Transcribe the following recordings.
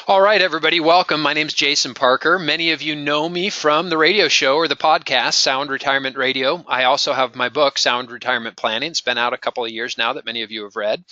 All right, everybody, welcome. My name's Jason Parker. Many of you know me from the radio show or the podcast, Sound Retirement Radio. I also have my book, Sound Retirement Planning. It's been out a couple of years now that many of you have read.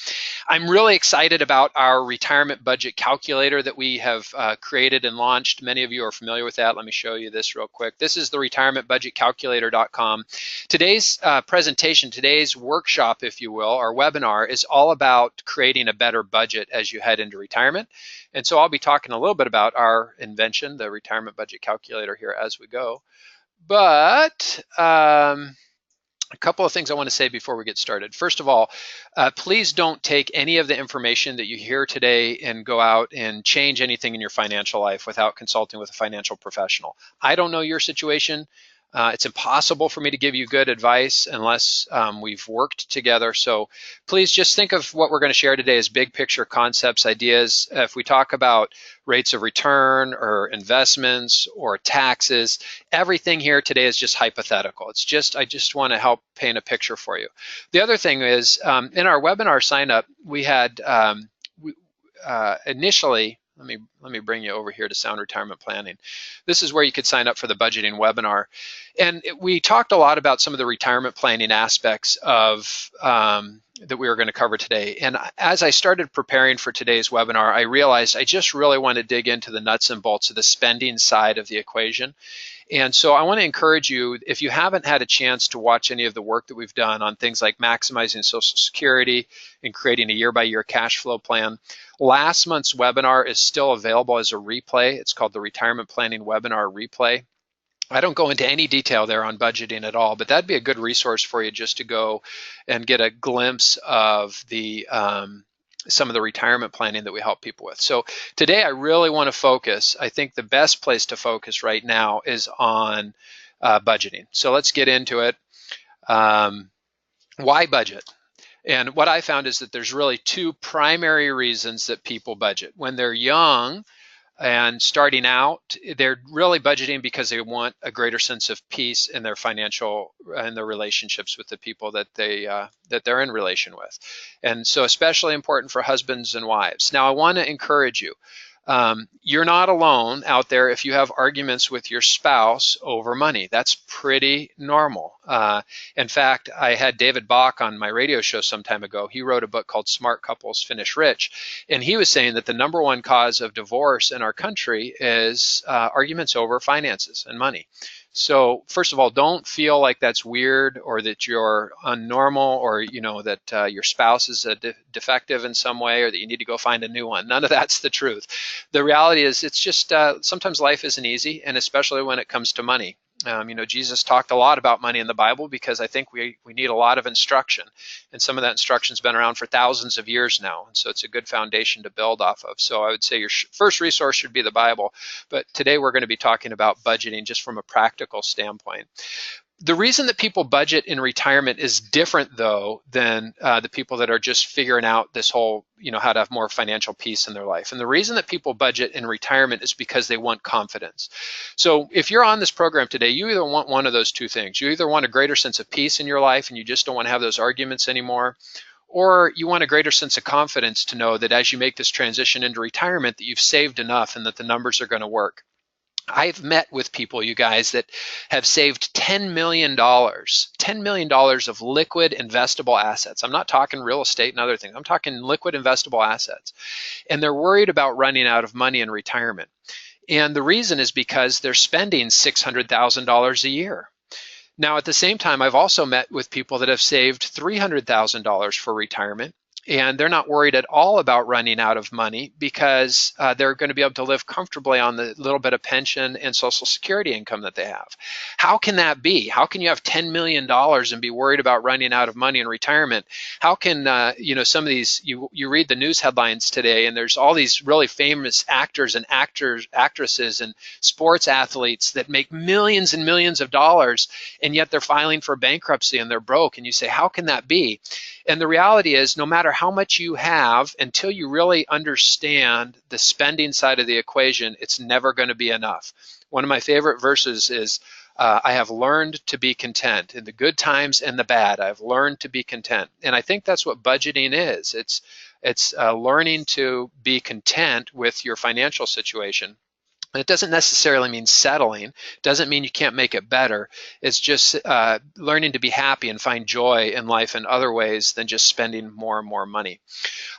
I'm really excited about our retirement budget calculator that we have created and launched. Many of you are familiar with that. Let me show you this real quick. This is the retirementbudgetcalculator.com. Today's presentation, today's workshop, if you will, our webinar is all about creating a better budget as you head into retirement. And so I'll be talking a little bit about our invention, the retirement budget calculator, here as we go. But a couple of things I want to say before we get started. First of all, please don't take any of the information that you hear today and go out and change anything in your financial life without consulting with a financial professional. I don't know your situation. It's impossible for me to give you good advice unless we've worked together. So please just think of what we're going to share today as big picture concepts, ideas. If we talk about rates of return or investments or taxes, everything here today is just hypothetical. It's just, I just want to help paint a picture for you. The other thing is in our webinar sign up, we had initially, let me bring you over here to Sound Retirement Planning. This is where you could sign up for the budgeting webinar. And we talked a lot about some of the retirement planning aspects of that we were going to cover today. And as I started preparing for today's webinar, I realized I just really want to dig into the nuts and bolts of the spending side of the equation. And so I want to encourage you, if you haven't had a chance to watch any of the work that we've done on things like maximizing Social Security and creating a year-by-year cash flow plan, last month's webinar is still available as a replay. It's called the Retirement Planning Webinar Replay. I don't go into any detail there on budgeting at all, but that'd be a good resource for you just to go and get a glimpse of the some of the retirement planning that we help people with. So today I really want to focus, I think the best place to focus right now is on budgeting. So let's get into it. Why budget? And what I found is that there's really two primary reasons that people budget. When they're young and starting out, they're really budgeting because they want a greater sense of peace in their financial and their relationships with the people that they're in relation with. And so especially important for husbands and wives. Now I want to encourage you. You're not alone out there if you have arguments with your spouse over money. That's pretty normal. In fact, I had David Bach on my radio show some time ago. He wrote a book called Smart Couples Finish Rich. And he was saying that the number one cause of divorce in our country is arguments over finances and money. So first of all, don't feel like that's weird or that you're unnormal or that your spouse is defective in some way or that you need to go find a new one. None of that's the truth. The reality is it's just sometimes life isn't easy, and especially when it comes to money. Jesus talked a lot about money in the Bible because I think we need a lot of instruction, and some of that instruction's been around for thousands of years now, and so it's a good foundation to build off of. So I would say your first resource should be the Bible, but today we're going to be talking about budgeting just from a practical standpoint. The reason that people budget in retirement is different, though, than the people that are just figuring out this whole, how to have more financial peace in their life. And the reason that people budget in retirement is because they want confidence. So if you're on this program today, you either want one of those two things. You either want a greater sense of peace in your life and you just don't want to have those arguments anymore, or you want a greater sense of confidence to know that as you make this transition into retirement that you've saved enough and that the numbers are going to work. I've met with people, you guys, that have saved $10 million of liquid investable assets. I'm not talking real estate and other things. I'm talking liquid investable assets. And they're worried about running out of money in retirement. And the reason is because they're spending $600,000 a year. Now, at the same time, I've also met with people that have saved $300,000 for retirement. And they're not worried at all about running out of money because they're going to be able to live comfortably on the little bit of pension and Social Security income that they have. How can that be? How can you have $10 million and be worried about running out of money in retirement? How can, some of these, you read the news headlines today and there's all these really famous actors and actresses and sports athletes that make millions and millions of dollars, and yet they're filing for bankruptcy and they're broke. And you say, how can that be? And the reality is, no matter how much you have, until you really understand the spending side of the equation, it's never going to be enough. One of my favorite verses is, I have learned to be content in the good times and the bad. I've learned to be content. And I think that's what budgeting is. It's It's learning to be content with your financial situation. It doesn't necessarily mean settling. It doesn't mean you can't make it better. It's just learning to be happy and find joy in life in other ways than just spending more and more money.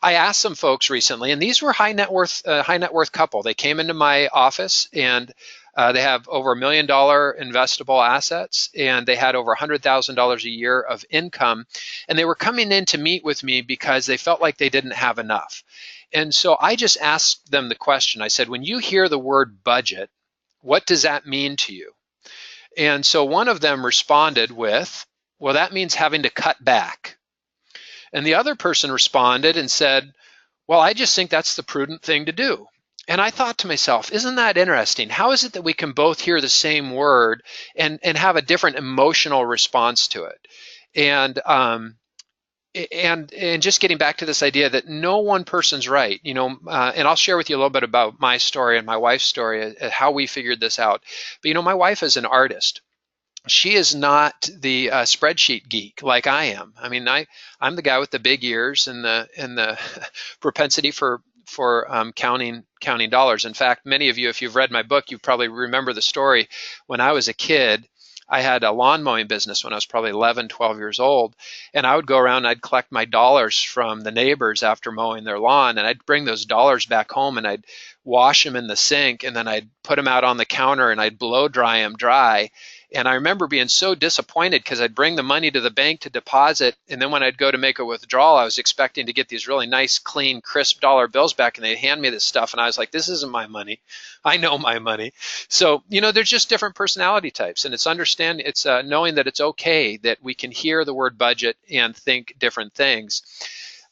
I asked some folks recently, and these were high net worth couple. They came into my office, and they have over $1 million investable assets, and they had over $100,000 a year of income. And they were coming in to meet with me because they felt like they didn't have enough. And so I just asked them the question. I said, when you hear the word budget, what does that mean to you? And so one of them responded with, well, that means having to cut back. And the other person responded and said, well, I just think that's the prudent thing to do. And I thought to myself, isn't that interesting? How is it that we can both hear the same word and have a different emotional response to it? And just getting back to this idea that no one person's right, and I'll share with you a little bit about my story and my wife's story, how we figured this out. But my wife is an artist. She is not the spreadsheet geek like I am. I mean, I'm the guy with the big ears and the propensity for counting dollars. In fact, many of you, if you've read my book, you probably remember the story. When I was a kid, I had a lawn mowing business when I was probably 11, 12 years old. And I would go around and I'd collect my dollars from the neighbors after mowing their lawn. And I'd bring those dollars back home and I'd wash them in the sink. And then I'd put them out on the counter and I'd blow dry them dry. And I remember being so disappointed because I'd bring the money to the bank to deposit. And then when I'd go to make a withdrawal, I was expecting to get these really nice, clean, crisp dollar bills back. And they'd hand me this stuff. And I was like, this isn't my money. I know my money. So, there's just different personality types. And it's knowing that it's okay that we can hear the word budget and think different things.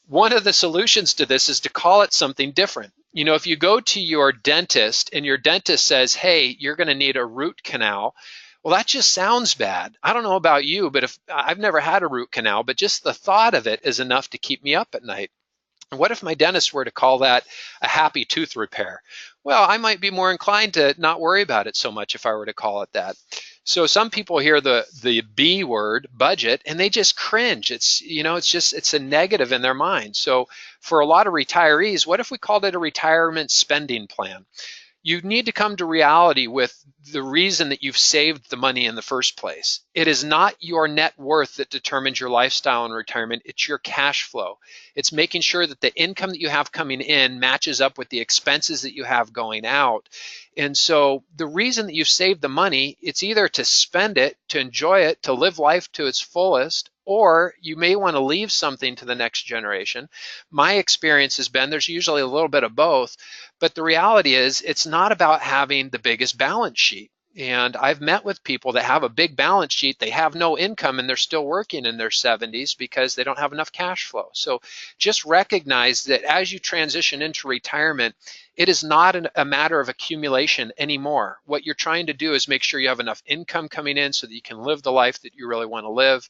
One of the solutions to this is to call it something different. If you go to your dentist and your dentist says, hey, you're going to need a root canal, well, that just sounds bad. I don't know about you, but if I've never had a root canal, but just the thought of it is enough to keep me up at night. What if my dentist were to call that a happy tooth repair? Well, I might be more inclined to not worry about it so much if I were to call it that. So some people hear the B word, budget, and they just cringe. It's a negative in their mind. So for a lot of retirees, what if we called it a retirement spending plan? You need to come to reality with the reason that you've saved the money in the first place. It is not your net worth that determines your lifestyle in retirement. It's your cash flow. It's making sure that the income that you have coming in matches up with the expenses that you have going out. And so the reason that you've saved the money, it's either to spend it, to enjoy it, to live life to its fullest, or you may want to leave something to the next generation. My experience has been there's usually a little bit of both, but the reality is it's not about having the biggest balance sheet. And I've met with people that have a big balance sheet, they have no income, and they're still working in their 70s because they don't have enough cash flow. So just recognize that as you transition into retirement, it is not a matter of accumulation anymore. What you're trying to do is make sure you have enough income coming in so that you can live the life that you really want to live.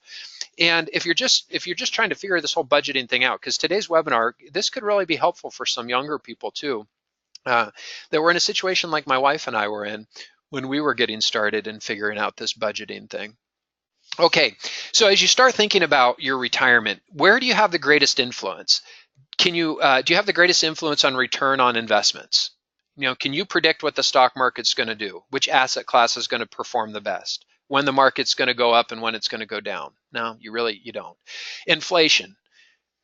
And if you're just trying to figure this whole budgeting thing out, because today's webinar, this could really be helpful for some younger people too, that were in a situation like my wife and I were in when we were getting started and figuring out this budgeting thing. Okay, so as you start thinking about your retirement, where do you have the greatest influence? Do you have the greatest influence on return on investments? Can you predict what the stock market's going to do? Which asset class is going to perform the best? When the market's going to go up and when it's going to go down? No, you don't. Inflation.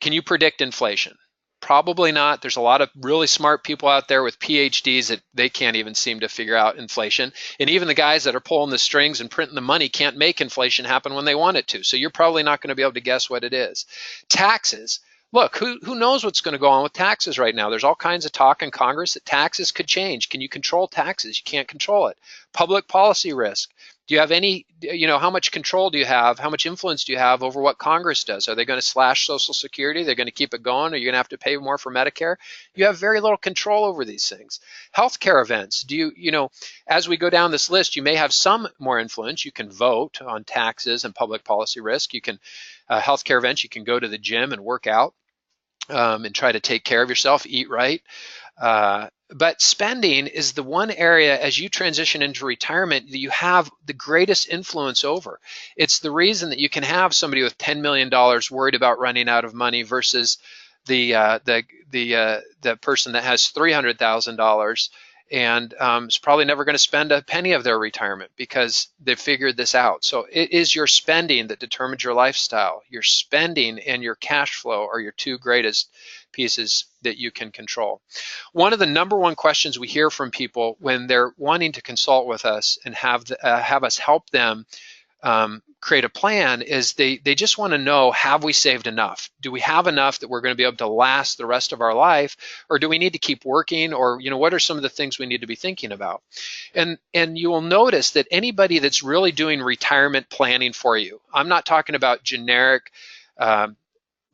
Can you predict inflation? Probably not. There's a lot of really smart people out there with PhDs that they can't even seem to figure out inflation. And even the guys that are pulling the strings and printing the money can't make inflation happen when they want it to. So you're probably not going to be able to guess what it is. Taxes. Look, who knows what's going to go on with taxes right now? There's all kinds of talk in Congress that taxes could change. Can you control taxes? You can't control it. Public policy risk. Do you have any, how much control do you have? How much influence do you have over what Congress does? Are they going to slash Social Security? They're going to keep it going? Are you going to have to pay more for Medicare? You have very little control over these things. Healthcare events. As we go down this list, you may have some more influence. You can vote on taxes and public policy risk. You can, healthcare events, you can go to the gym and work out and try to take care of yourself, eat right. But spending is the one area as you transition into retirement that you have the greatest influence over. It's the reason that you can have somebody with $10 million worried about running out of money versus the person that has $300,000 and is probably never going to spend a penny of their retirement because they figured this out. So it is your spending that determines your lifestyle. Your spending and your cash flow are your two greatest pieces that you can control. One of the number one questions we hear from people when they're wanting to consult with us and have us help them create a plan is they just want to know, have we saved enough? Do we have enough that we're going to be able to last the rest of our life, or do we need to keep working, or what are some of the things we need to be thinking about? And you will notice that anybody that's really doing retirement planning for you, I'm not talking about generic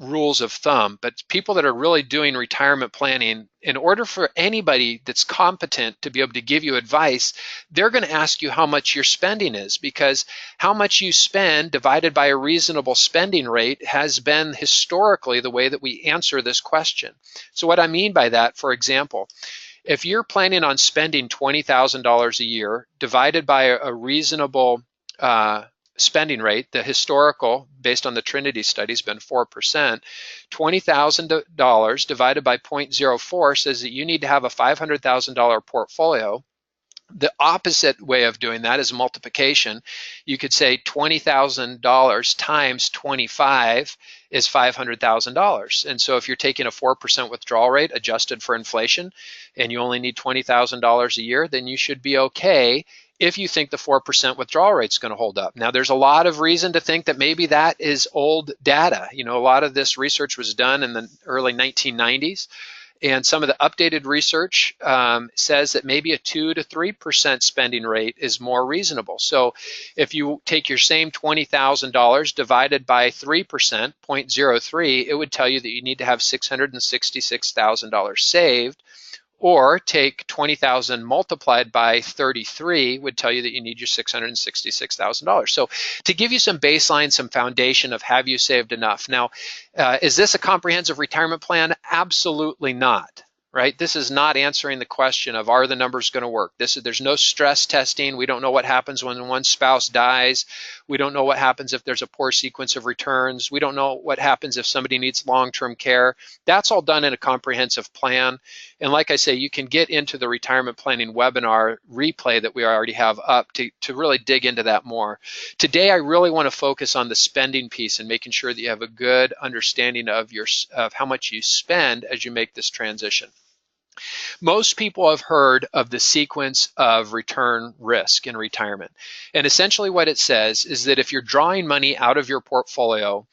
rules of thumb, but people that are really doing retirement planning, in order for anybody that's competent to be able to give you advice, they're going to ask you how much your spending is, because how much you spend divided by a reasonable spending rate has been historically the way that we answer this question. So what I mean by that, for example, if you're planning on spending $20,000 a year divided by a reasonable spending rate, the historical, based on the Trinity study, has been 4%. $20,000 divided by 0.04 says that you need to have a $500,000 portfolio. The opposite way of doing that is multiplication. You could say $20,000 times 25 is $500,000. And so if you're taking a 4% withdrawal rate adjusted for inflation and you only need $20,000 a year, then you should be okay if you think the 4% withdrawal rate is going to hold up. Now, there's a lot of reason to think that maybe that is old data. A lot of this research was done in the early 1990s. And some of the updated research says that maybe a 2 to 3% spending rate is more reasonable. So if you take your same $20,000 divided by 3%, 0.03, it would tell you that you need to have $666,000 saved. Or take 20,000 multiplied by 33 would tell you that you need your $666,000. So to give you some baseline, some foundation of have you saved enough. Now, is this a comprehensive retirement plan? Absolutely not. Right? This is not answering the question of, are the numbers going to work? There's no stress testing. We don't know what happens when one spouse dies. We don't know what happens if there's a poor sequence of returns. We don't know what happens if somebody needs long-term care. That's all done in a comprehensive plan. And like I say, you can get into the retirement planning webinar replay that we already have up to really dig into that more. Today, I really want to focus on the spending piece and making sure that you have a good understanding of how much you spend as you make this transition. Most people have heard of the sequence of return risk in retirement. And essentially what it says is that if you're drawing money out of your portfolio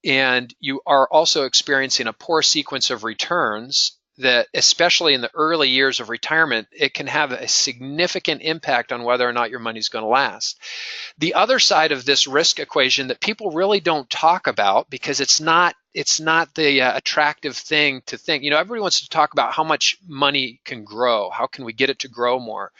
and you are also experiencing a poor sequence of returns, that especially in the early years of retirement, it can have a significant impact on whether or not your money's going to last. The other side of this risk equation that people really don't talk about, because it's not the attractive thing to think. Everybody wants to talk about how much money can grow. How can we get it to grow more?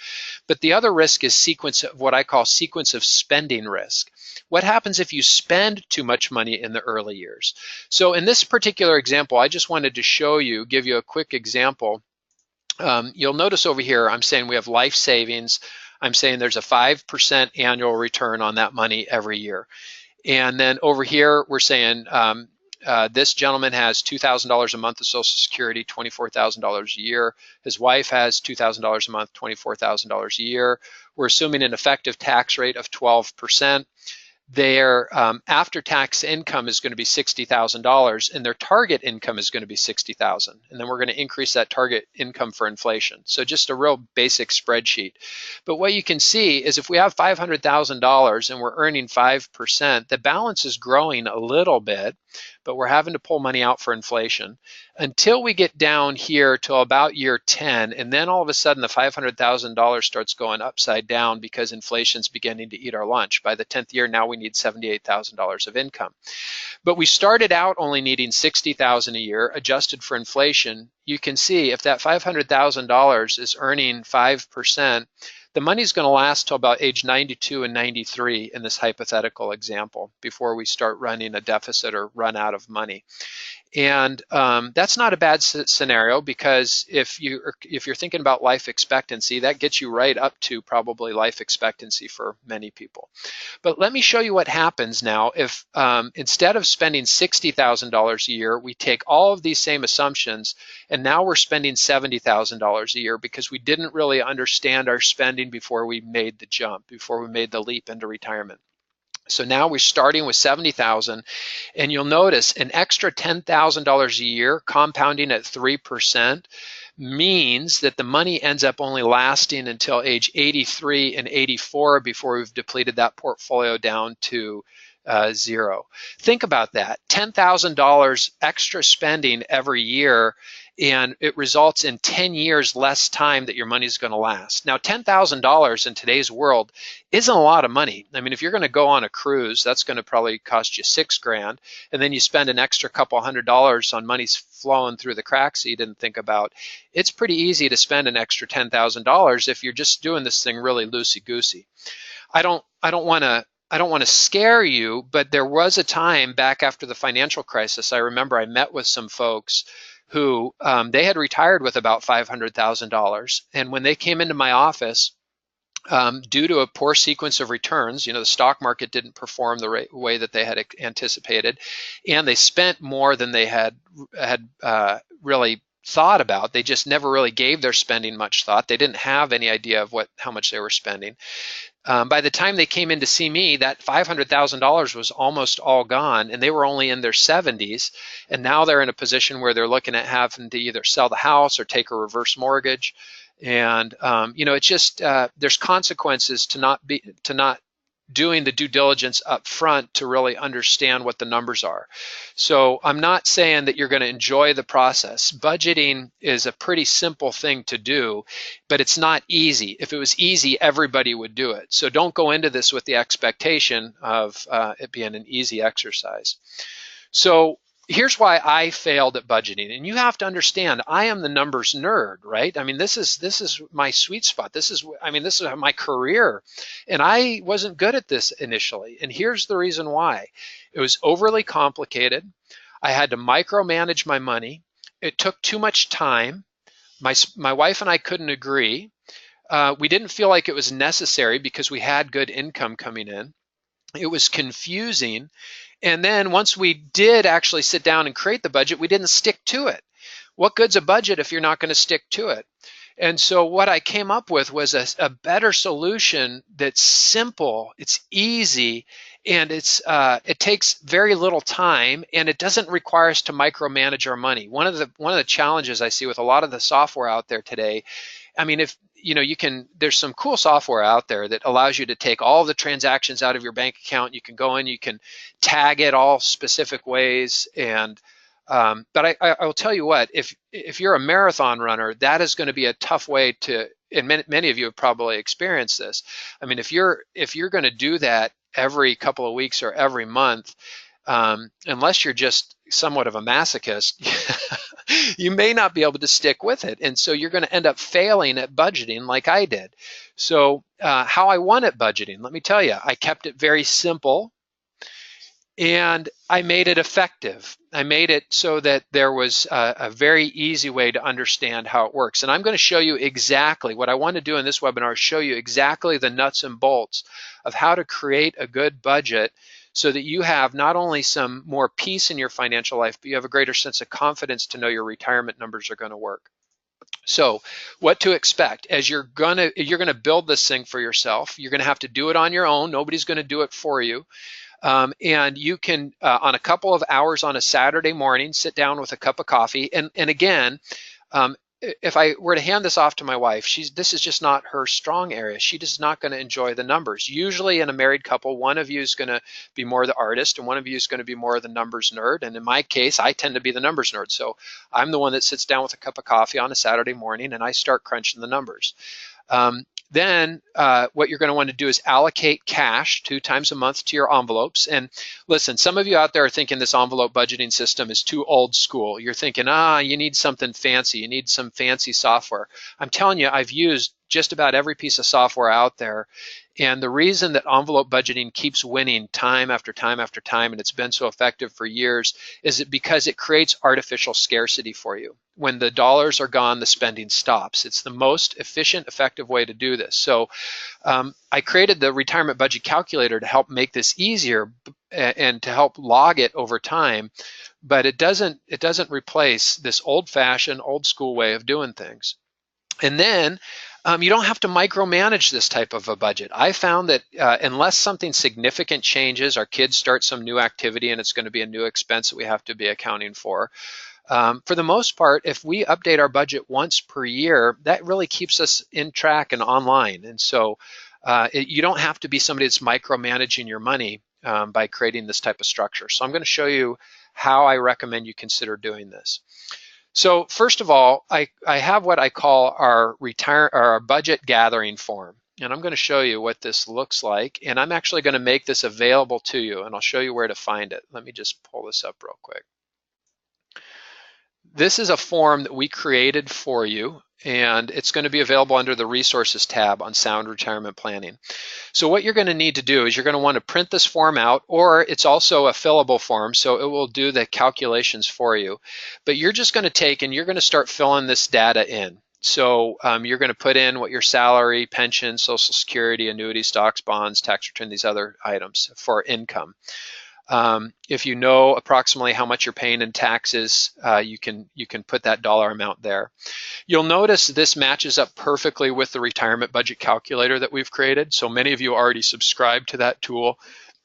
But the other risk is what I call sequence of spending risk. What happens if you spend too much money in the early years? So in this particular example, I just wanted to give you a quick example. You'll notice over here, I'm saying we have life savings. I'm saying there's a 5% annual return on that money every year. And then over here, we're saying this gentleman has $2,000 a month of Social Security, $24,000 a year. His wife has $2,000 a month, $24,000 a year. We're assuming an effective tax rate of 12%. Their after-tax income is going to be $60,000, and their target income is going to be $60,000. And then we're going to increase that target income for inflation. So just a real basic spreadsheet. But what you can see is if we have $500,000 and we're earning 5%, the balance is growing a little bit, but we're having to pull money out for inflation until we get down here to about year 10, and then all of a sudden the $500,000 starts going upside down because inflation's beginning to eat our lunch. By the 10th year, now we need $78,000 of income. But we started out only needing $60,000 a year, adjusted for inflation. You can see if that $500,000 is earning 5%, the money's going to last till about age 92 and 93 in this hypothetical example before we start running a deficit or run out of money. And that's not a bad scenario, because if you're thinking about life expectancy, that gets you right up to probably life expectancy for many people. But let me show you what happens now if instead of spending $60,000 a year, we take all of these same assumptions, and now we're spending $70,000 a year because we didn't really understand our spending before we made the jump, before we made the leap into retirement. So now we're starting with 70,000, and you'll notice an extra $10,000 a year compounding at 3% means that the money ends up only lasting until age 83 and 84 before we've depleted that portfolio down to zero. Think about that, $10,000 extra spending every year, and it results in 10 years less time that your money is going to last. Now, $10,000 in today's world isn't a lot of money. I mean, if you're going to go on a cruise, that's going to probably cost you $6,000, and then you spend an extra couple $100 on money flowing through the cracks that you didn't think about. It's pretty easy to spend an extra $10,000 if you're just doing this thing really loosey-goosey. I don't want to scare you, but there was a time back after the financial crisis, I remember I met with some folks who they had retired with about $500,000. And when they came into my office, due to a poor sequence of returns, the stock market didn't perform the way that they had anticipated, and they spent more than they had really thought about. They just never really gave their spending much thought. They didn't have any idea of how much they were spending. By the time they came in to see me, that $500,000 was almost all gone, and they were only in their 70s, and now they're in a position where they're looking at having to either sell the house or take a reverse mortgage. And it's just there's consequences to not doing the due diligence up front to really understand what the numbers are. So I'm not saying that you're going to enjoy the process. Budgeting is a pretty simple thing to do, but it's not easy. If it was easy, everybody would do it. So don't go into this with the expectation of it being an easy exercise. So here's why I failed at budgeting. And you have to understand, I am the numbers nerd, right? I mean, this is my sweet spot. This is my career. And I wasn't good at this initially. And here's the reason why. It was overly complicated. I had to micromanage my money. It took too much time. My wife and I couldn't agree. We didn't feel like it was necessary because we had good income coming in. It was confusing. And then once we did actually sit down and create the budget, we didn't stick to it. What good's a budget if you're not going to stick to it? And so what I came up with was a better solution that's simple, it's easy, and it takes very little time, and it doesn't require us to micromanage our money. One of the challenges I see with a lot of the software out there today, I mean, if there's some cool software out there that allows you to take all the transactions out of your bank account. You can go in, you can tag it all specific ways, and but I will tell you what, if you're a marathon runner, that is going to be a tough way to, and many of you have probably experienced this. I mean, if you're going to do that every couple of weeks or every month, unless you're just somewhat of a masochist, you may not be able to stick with it. And so you're going to end up failing at budgeting like I did. So how I won at budgeting, let me tell you, I kept it very simple, and I made it effective. I made it so that there was a very easy way to understand how it works. And I'm going to show you exactly what I want to do in this webinar, is show you exactly the nuts and bolts of how to create a good budget so that you have not only some more peace in your financial life, but you have a greater sense of confidence to know your retirement numbers are going to work. So what to expect as you're going to build this thing for yourself. You're going to have to do it on your own. Nobody's going to do it for you. And you can, on a couple of hours on a Saturday morning, sit down with a cup of coffee. And again, if I were to hand this off to my wife, this is just not her strong area. She is not going to enjoy the numbers. Usually in a married couple, one of you is going to be more the artist and one of you is going to be more the numbers nerd. And in my case, I tend to be the numbers nerd. So I'm the one that sits down with a cup of coffee on a Saturday morning and I start crunching the numbers. Then what you're going to want to do is allocate cash 2 times a month to your envelopes. And listen, some of you out there are thinking this envelope budgeting system is too old school. You're thinking, you need something fancy. You need some fancy software. I'm telling you, I've used just about every piece of software out there. And the reason that envelope budgeting keeps winning time after time after time, and it's been so effective for years, is it because it creates artificial scarcity for you. When the dollars are gone, the spending stops. It's the most efficient, effective way to do this. So I created the retirement budget calculator to help make this easier and to help log it over time, but it doesn't replace this old-fashioned, old-school way of doing things. And then you don't have to micromanage this type of a budget. I found that unless something significant changes, our kids start some new activity and it's going to be a new expense that we have to be accounting for the most part, if we update our budget once per year, that really keeps us in track and online. And so you don't have to be somebody that's micromanaging your money by creating this type of structure. So I'm going to show you how I recommend you consider doing this. So first of all, I have what I call our budget gathering form. And I'm going to show you what this looks like. And I'm actually going to make this available to you, and I'll show you where to find it. Let me just pull this up real quick. This is a form that we created for you, and it's going to be available under the Resources tab on Sound Retirement Planning. So what you're going to need to do is you're going to want to print this form out, or it's also a fillable form, so it will do the calculations for you. But you're just going to take and you're going to start filling this data in. So you're going to put in what your salary, pension, Social Security, annuity, stocks, bonds, tax return, these other items for income. If you know approximately how much you're paying in taxes, you can put that dollar amount there. You'll notice this matches up perfectly with the retirement budget calculator that we've created. So many of you already subscribe to that tool.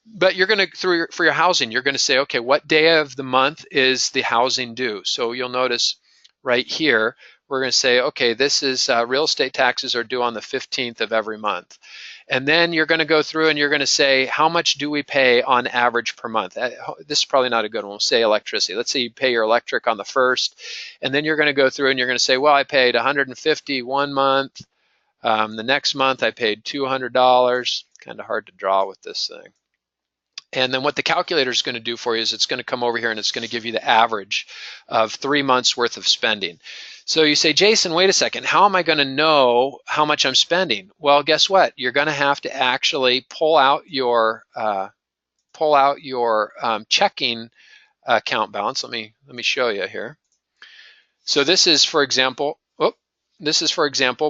But you're going to, for your housing, you're going to say, okay, what day of the month is the housing due? So you'll notice right here, we're going to say, okay, this is real estate taxes are due on the 15th of every month. And then you're going to go through and you're going to say, how much do we pay on average per month? This is probably not a good one. We'll say electricity. Let's say you pay your electric on the 1st, and then you're going to go through and you're going to say, well, I paid $150 one month. The next month I paid $200. Kind of hard to draw with this thing. And then what the calculator is going to do for you is it's going to come over here and it's going to give you the average of 3 months worth of spending. So you say, Jason, wait a second, how am I going to know how much I'm spending? Well, guess what? You're going to have to actually pull out your checking account balance. Let me show you here. So this is, for example,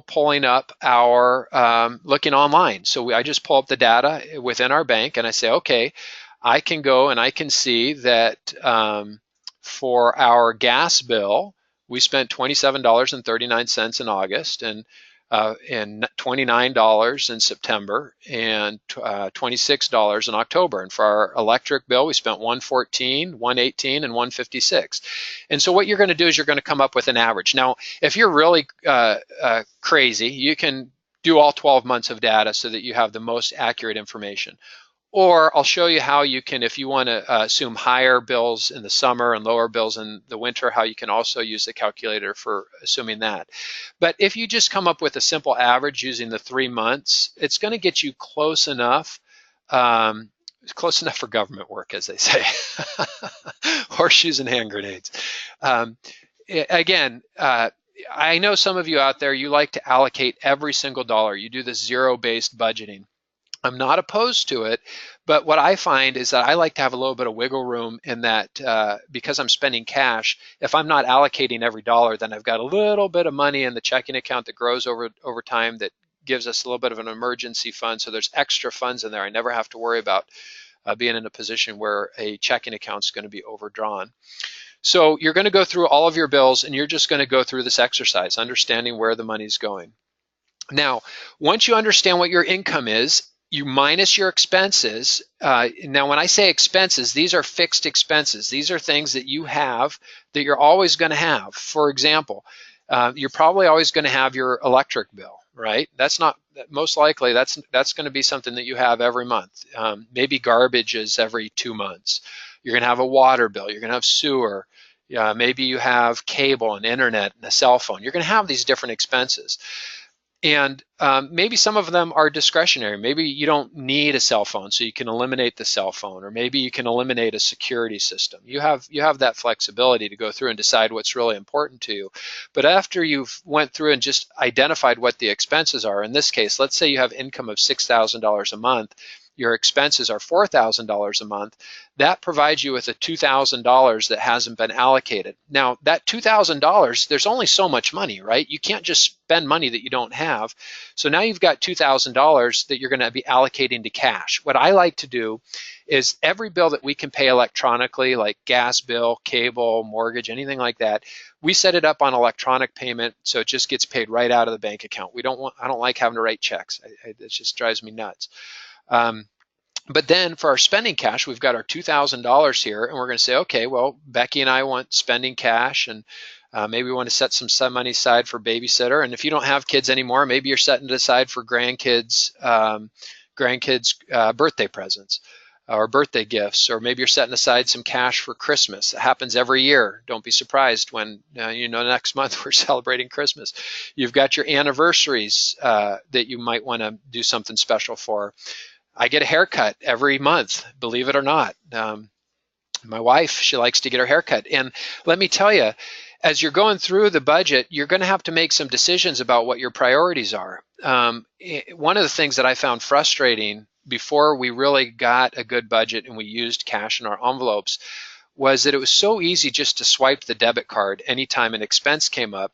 pulling up our looking online. So I just pull up the data within our bank and I say, okay, I can go and I can see that for our gas bill, we spent $27.39 in August, and $29 in September, and $26 in October. And for our electric bill, we spent $114, $118, and $156. And so what you're going to do is you're going to come up with an average. Now, if you're really crazy, you can do all 12 months of data so that you have the most accurate information. Or I'll show you how you can, if you want to assume higher bills in the summer and lower bills in the winter, how you can also use the calculator for assuming that. But if you just come up with a simple average using the 3 months, it's going to get you close enough for government work, as they say. Horseshoes and hand grenades. Again, I know some of you out there, you like to allocate every single dollar. You do this zero-based budgeting. I'm not opposed to it, but what I find is that I like to have a little bit of wiggle room in that because I'm spending cash, if I'm not allocating every dollar, then I've got a little bit of money in the checking account that grows over time that gives us a little bit of an emergency fund. So there's extra funds in there. I never have to worry about being in a position where a checking account is going to be overdrawn. So you're going to go through all of your bills and you're just going to go through this exercise, understanding where the money's going. Now, once you understand what your income is, you minus your expenses. Now, when I say expenses, these are fixed expenses. These are things that you have that you're always going to have. For example, you're probably always going to have your electric bill, right? That's not, most likely that's going to be something that you have every month. Maybe garbage is every 2 months. You're going to have a water bill. You're going to have sewer. Maybe you have cable and internet and a cell phone. You're going to have these different expenses. And maybe some of them are discretionary. Maybe you don't need a cell phone, so you can eliminate the cell phone, or maybe you can eliminate a security system. You have that flexibility to go through and decide what's really important to you. But after you've went through and just identified what the expenses are, in this case, let's say you have income of $6,000 a month, your expenses are $4,000 a month, that provides you with a $2,000 that hasn't been allocated. Now, that $2,000, there's only so much money, right? You can't just spend money that you don't have. So now you've got $2,000 that you're going to be allocating to cash. What I like to do is every bill that we can pay electronically, like gas bill, cable, mortgage, anything like that, we set it up on electronic payment so it just gets paid right out of the bank account. I don't like having to write checks. It just drives me nuts. But then for our spending cash, we've got our $2,000 here, and we're going to say, okay, well, Becky and I want spending cash, and maybe we want to set some money aside for babysitter. And if you don't have kids anymore, maybe you're setting it aside for grandkids' birthday presents or birthday gifts, or maybe you're setting aside some cash for Christmas. It happens every year. Don't be surprised when next month we're celebrating Christmas. You've got your anniversaries that you might want to do something special for. I get a haircut every month, believe it or not. My wife, she likes to get her haircut. And let me tell you, as you're going through the budget, you're going to have to make some decisions about what your priorities are. One of the things that I found frustrating before we really got a good budget and we used cash in our envelopes was that it was so easy just to swipe the debit card anytime an expense came up.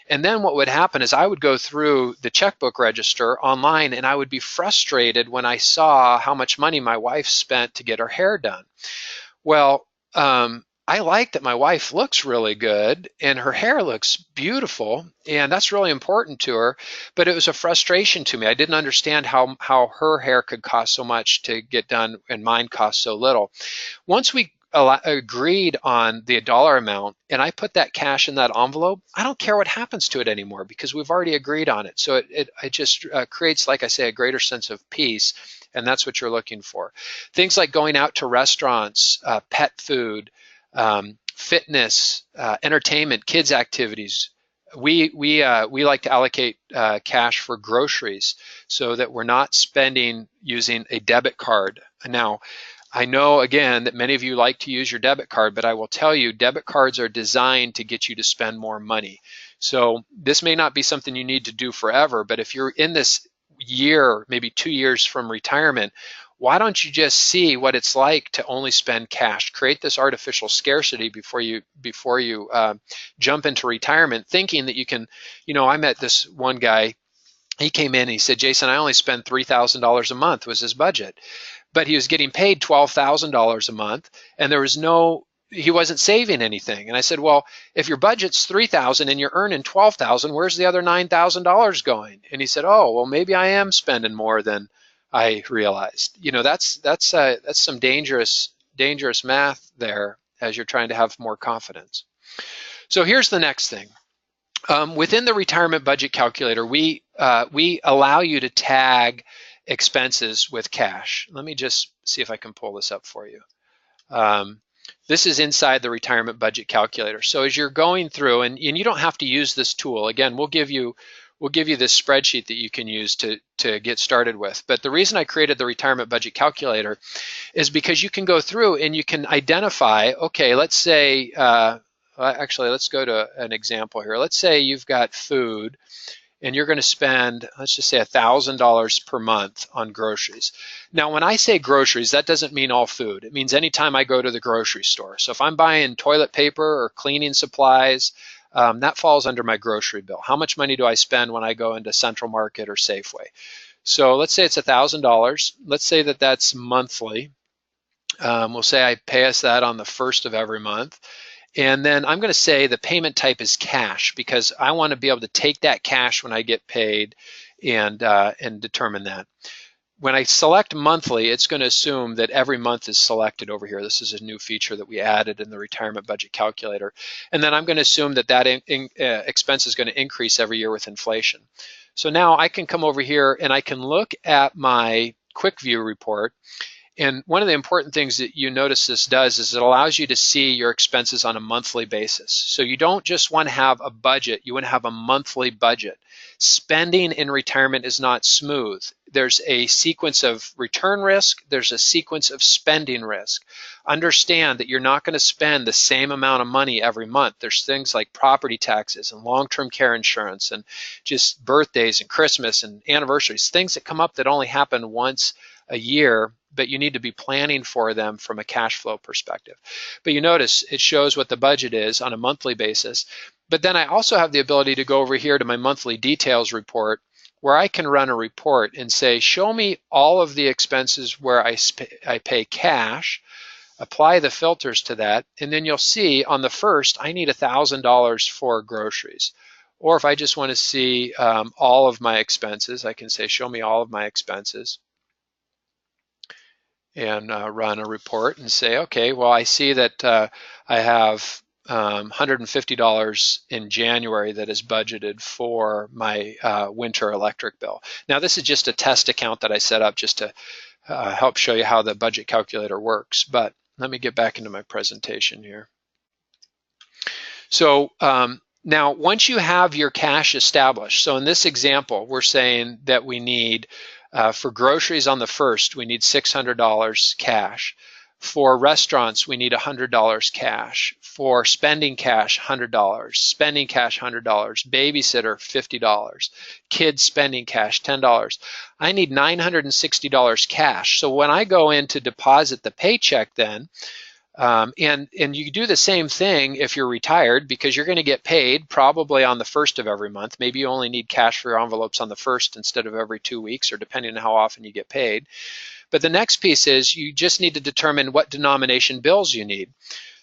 And then what would happen is I would go through the checkbook register online, and I would be frustrated when I saw how much money my wife spent to get her hair done. Well, I like that my wife looks really good and her hair looks beautiful, and that's really important to her, but it was a frustration to me. I didn't understand how her hair could cost so much to get done and mine cost so little. Once we agreed on the dollar amount and I put that cash in that envelope, I don't care what happens to it anymore because we've already agreed on it. So it just creates, like I say, a greater sense of peace, and that's what you're looking for. Things like going out to restaurants, pet food, fitness, entertainment, kids activities. We like to allocate cash for groceries so that we're not spending using a debit card. Now, I know, again, that many of you like to use your debit card, but I will tell you, debit cards are designed to get you to spend more money. So this may not be something you need to do forever, but if you're in this year, maybe 2 years from retirement, why don't you just see what it's like to only spend cash? Create this artificial scarcity before you jump into retirement, thinking that you can. I met this one guy. He came in and he said, Jason, I only spend $3,000 a month was his budget. But he was getting paid $12,000 a month, and he wasn't saving anything. And I said, well, if your budget's $3,000 and you're earning $12,000, where's the other $9,000 going? And he said, oh, well, maybe I am spending more than I realized. That's some dangerous math there as you're trying to have more confidence. So here's the next thing. Within the retirement budget calculator, we allow you to tag expenses with cash. Let me just see if I can pull this up for you. This is inside the retirement budget calculator. So as you're going through, and you don't have to use this tool. Again, we'll give you this spreadsheet that you can use to get started with. But the reason I created the retirement budget calculator is because you can go through and you can identify, okay, let's say, actually, let's go to an example here. Let's say you've got food and you're going to spend, let's just say $1,000 per month on groceries. Now, when I say groceries, that doesn't mean all food. It means anytime I go to the grocery store. So if I'm buying toilet paper or cleaning supplies, that falls under my grocery bill. How much money do I spend when I go into Central Market or Safeway? So let's say it's $1,000. Let's say that that's monthly. We'll say I pay us that on the first of every month. And then I'm going to say the payment type is cash because I want to be able to take that cash when I get paid and determine that. When I select monthly, it's going to assume that every month is selected over here. This is a new feature that we added in the retirement budget calculator. And then I'm going to assume that expense is going to increase every year with inflation. So now I can come over here and I can look at my quick view report. And one of the important things that you notice this does is it allows you to see your expenses on a monthly basis. So you don't just want to have a budget, you want to have a monthly budget. Spending in retirement is not smooth. There's a sequence of return risk, there's a sequence of spending risk. Understand that you're not going to spend the same amount of money every month. There's things like property taxes and long-term care insurance and just birthdays and Christmas and anniversaries, things that come up that only happen once a year, but you need to be planning for them from a cash flow perspective. But you notice it shows what the budget is on a monthly basis. But then I also have the ability to go over here to my monthly details report, where I can run a report and say, show me all of the expenses where I pay cash, apply the filters to that, and then you'll see on the first, I need $1,000 for groceries. Or if I just want to see all of my expenses, I can say, show me all of my expenses, and run a report and say, okay, well, I see that I have $150 in January that is budgeted for my winter electric bill. Now, this is just a test account that I set up just to help show you how the budget calculator works. But let me get back into my presentation here. So now, once you have your cash established, so in this example, we're saying that we need, for groceries on the first, we need $600 cash. For restaurants, we need $100 cash. For spending cash, $100. Spending cash, $100. Babysitter, $50. Kids spending cash, $10. I need $960 cash. So when I go in to deposit the paycheck then, and you do the same thing if you're retired, because you're going to get paid probably on the first of every month. Maybe you only need cash for your envelopes on the first instead of every 2 weeks, or depending on how often you get paid. But the next piece is you just need to determine what denomination bills you need.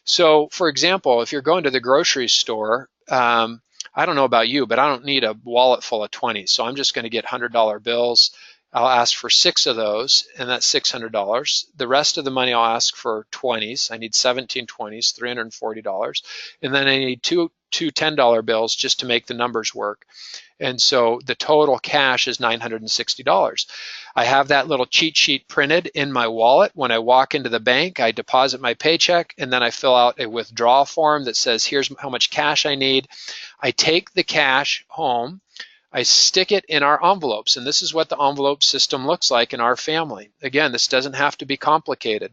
So for example, if you're going to the grocery store, I don't know about you, but I don't need a wallet full of 20s. So I'm just going to get $100 bills. I'll ask for 6 of those, and that's $600. The rest of the money I'll ask for 20s. I need 17 20s, $340. And then I need two $10 bills just to make the numbers work. And so the total cash is $960. I have that little cheat sheet printed in my wallet. When I walk into the bank, I deposit my paycheck, and then I fill out a withdrawal form that says, here's how much cash I need. I take the cash home. I stick it in our envelopes, and this is what the envelope system looks like in our family. Again, this doesn't have to be complicated,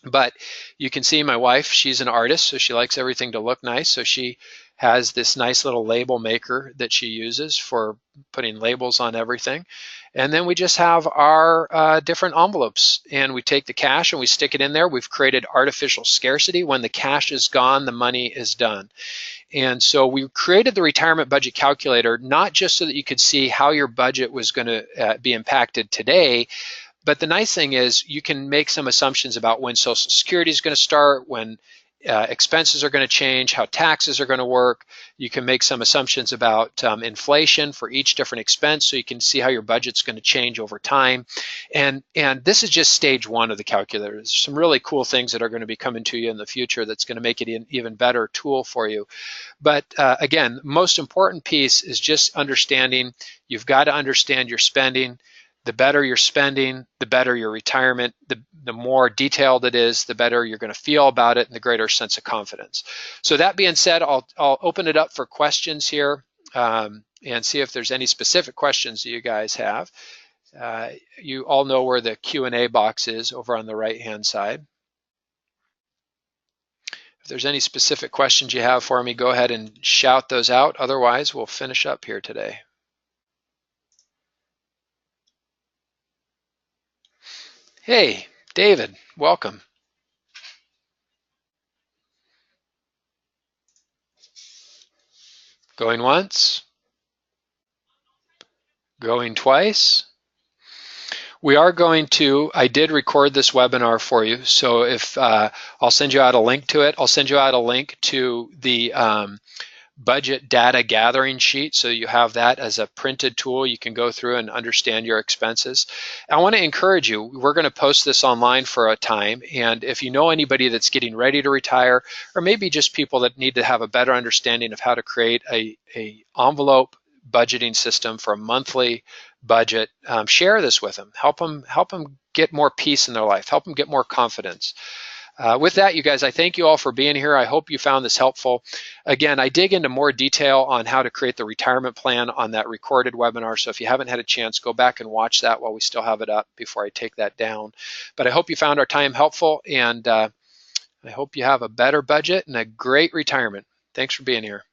but you can see my wife, she's an artist, so she likes everything to look nice. So she has this nice little label maker that she uses for putting labels on everything. And then we just have our different envelopes, and we take the cash and we stick it in there. We've created artificial scarcity. When the cash is gone, the money is done. And so we created the retirement budget calculator not just so that you could see how your budget was going to be impacted today, but the nice thing is you can make some assumptions about when Social Security is going to start, when expenses are going to change, how taxes are going to work. You can make some assumptions about inflation for each different expense, so you can see how your budget's going to change over time. And this is just stage one of the calculator. There's some really cool things that are going to be coming to you in the future that's going to make it an even better tool for you. But again, most important piece is just understanding. You've got to understand your spending. The better your spending, the better your retirement. The more detailed it is, the better you're going to feel about it, and the greater sense of confidence. So that being said, I'll open it up for questions here and see if there's any specific questions that you guys have. You all know where the Q&A box is over on the right-hand side. If there's any specific questions you have for me, go ahead and shout those out. Otherwise, we'll finish up here today. Hey, David, welcome. Going once? Going twice? We are going to, I did record this webinar for you, so if I'll send you out a link to it. I'll send you out a link to the budget data gathering sheet, so you have that as a printed tool. You can go through and understand your expenses. I want to encourage you, we're going to post this online for a time, and if you know anybody that's getting ready to retire, or maybe just people that need to have a better understanding of how to create a envelope budgeting system for a monthly budget, share this with them. Help them get more peace in their life, help them get more confidence. With that, you guys, I thank you all for being here. I hope you found this helpful. Again, I dig into more detail on how to create the retirement plan on that recorded webinar. So if you haven't had a chance, go back and watch that while we still have it up before I take that down. But I hope you found our time helpful, and I hope you have a better budget and a great retirement. Thanks for being here.